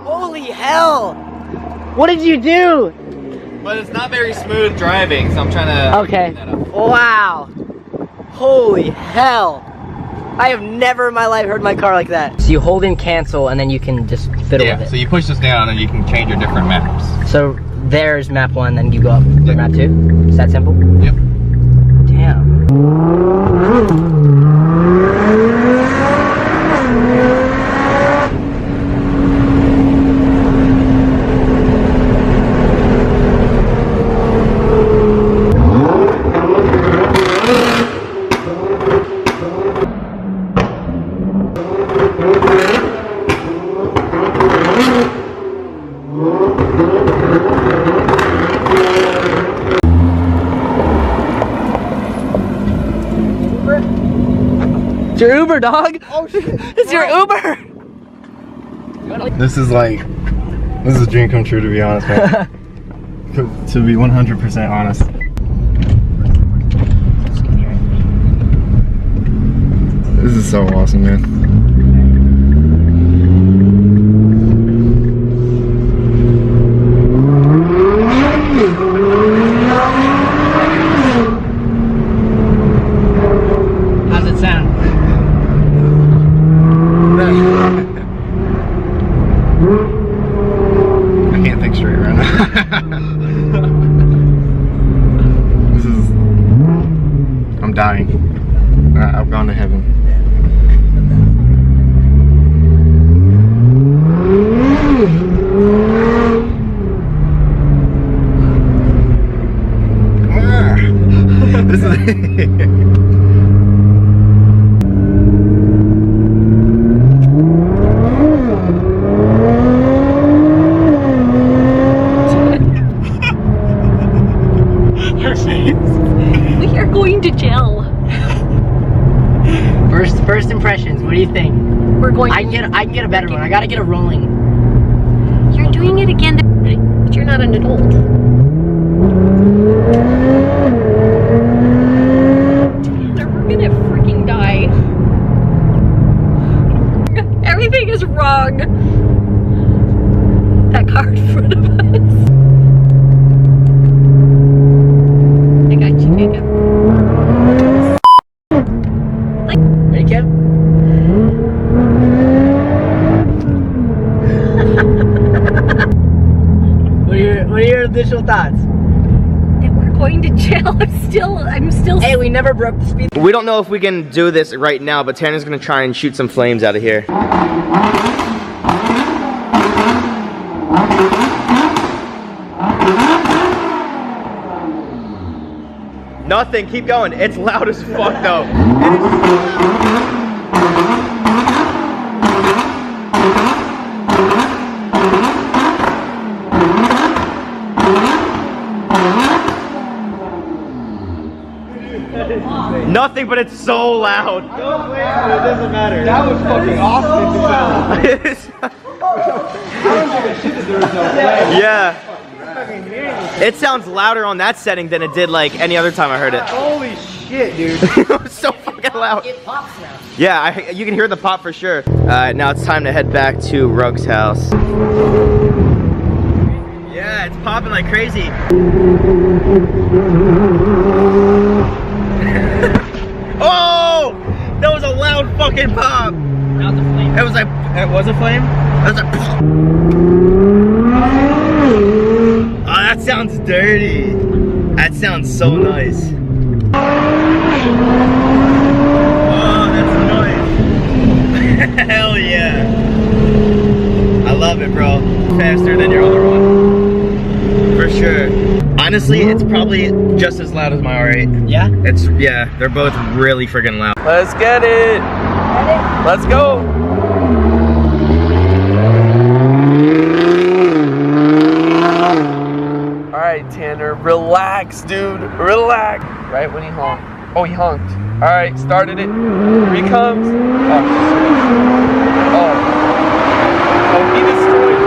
Holy hell! What did you do? But it's not very smooth driving, so I'm trying to Okay. clean that up. Wow. Holy hell. I have never in my life heard my car like that. So you hold in cancel and then you can just fiddle with it. So you push this down and you can change your different maps. So there's map 1, then you go up to map 2? Is that simple? Yep. Damn. It's your Uber, dog. Oh shit. It's your Uber. This is a dream come true, to be honest, man. To be 100% honest. This is so awesome, man. How's it sound? I can't think straight right now. I'm dying. I've gone to heaven. This is We are going to jail. First impressions. What do you think? We're going. I can get a better one. I gotta get a rolling. You're doing it again, but you're not an adult. Taylor, we're gonna freaking die. Everything is wrong. That car in front of us. I got you, Jacob. Ready, Kev? What are your initial thoughts? That we're going to jail. I'm still. Hey, we never broke the speed. We don't know if we can do this right now, but Tanner's gonna try and shoot some flames out of here. Nothing, keep going. It's loud as fuck though. Nothing, but it's so loud. It doesn't matter. That was fucking awesome. Yeah. It sounds louder on that setting than it did like any other time I heard it. holy shit, dude. It was so fucking loud. It pops now. Yeah, you can hear the pop for sure. Now it's time to head back to Rug's house. Yeah, it's popping like crazy. Oh! That was a loud fucking pop. That was a flame. It was like, it was a flame? It was like, oh, that sounds dirty. That sounds so nice. Oh, that's nice. Hell yeah. I love it, bro. Faster than your other one. For sure. Honestly, it's probably just as loud as my R8. Yeah? Yeah, they're both really friggin' loud. Let's get it. Let's go. All right, Tanner, relax, dude. Relax. Right when he honked. Oh, he honked. All right, started it. Here he comes. Oh, he destroyed.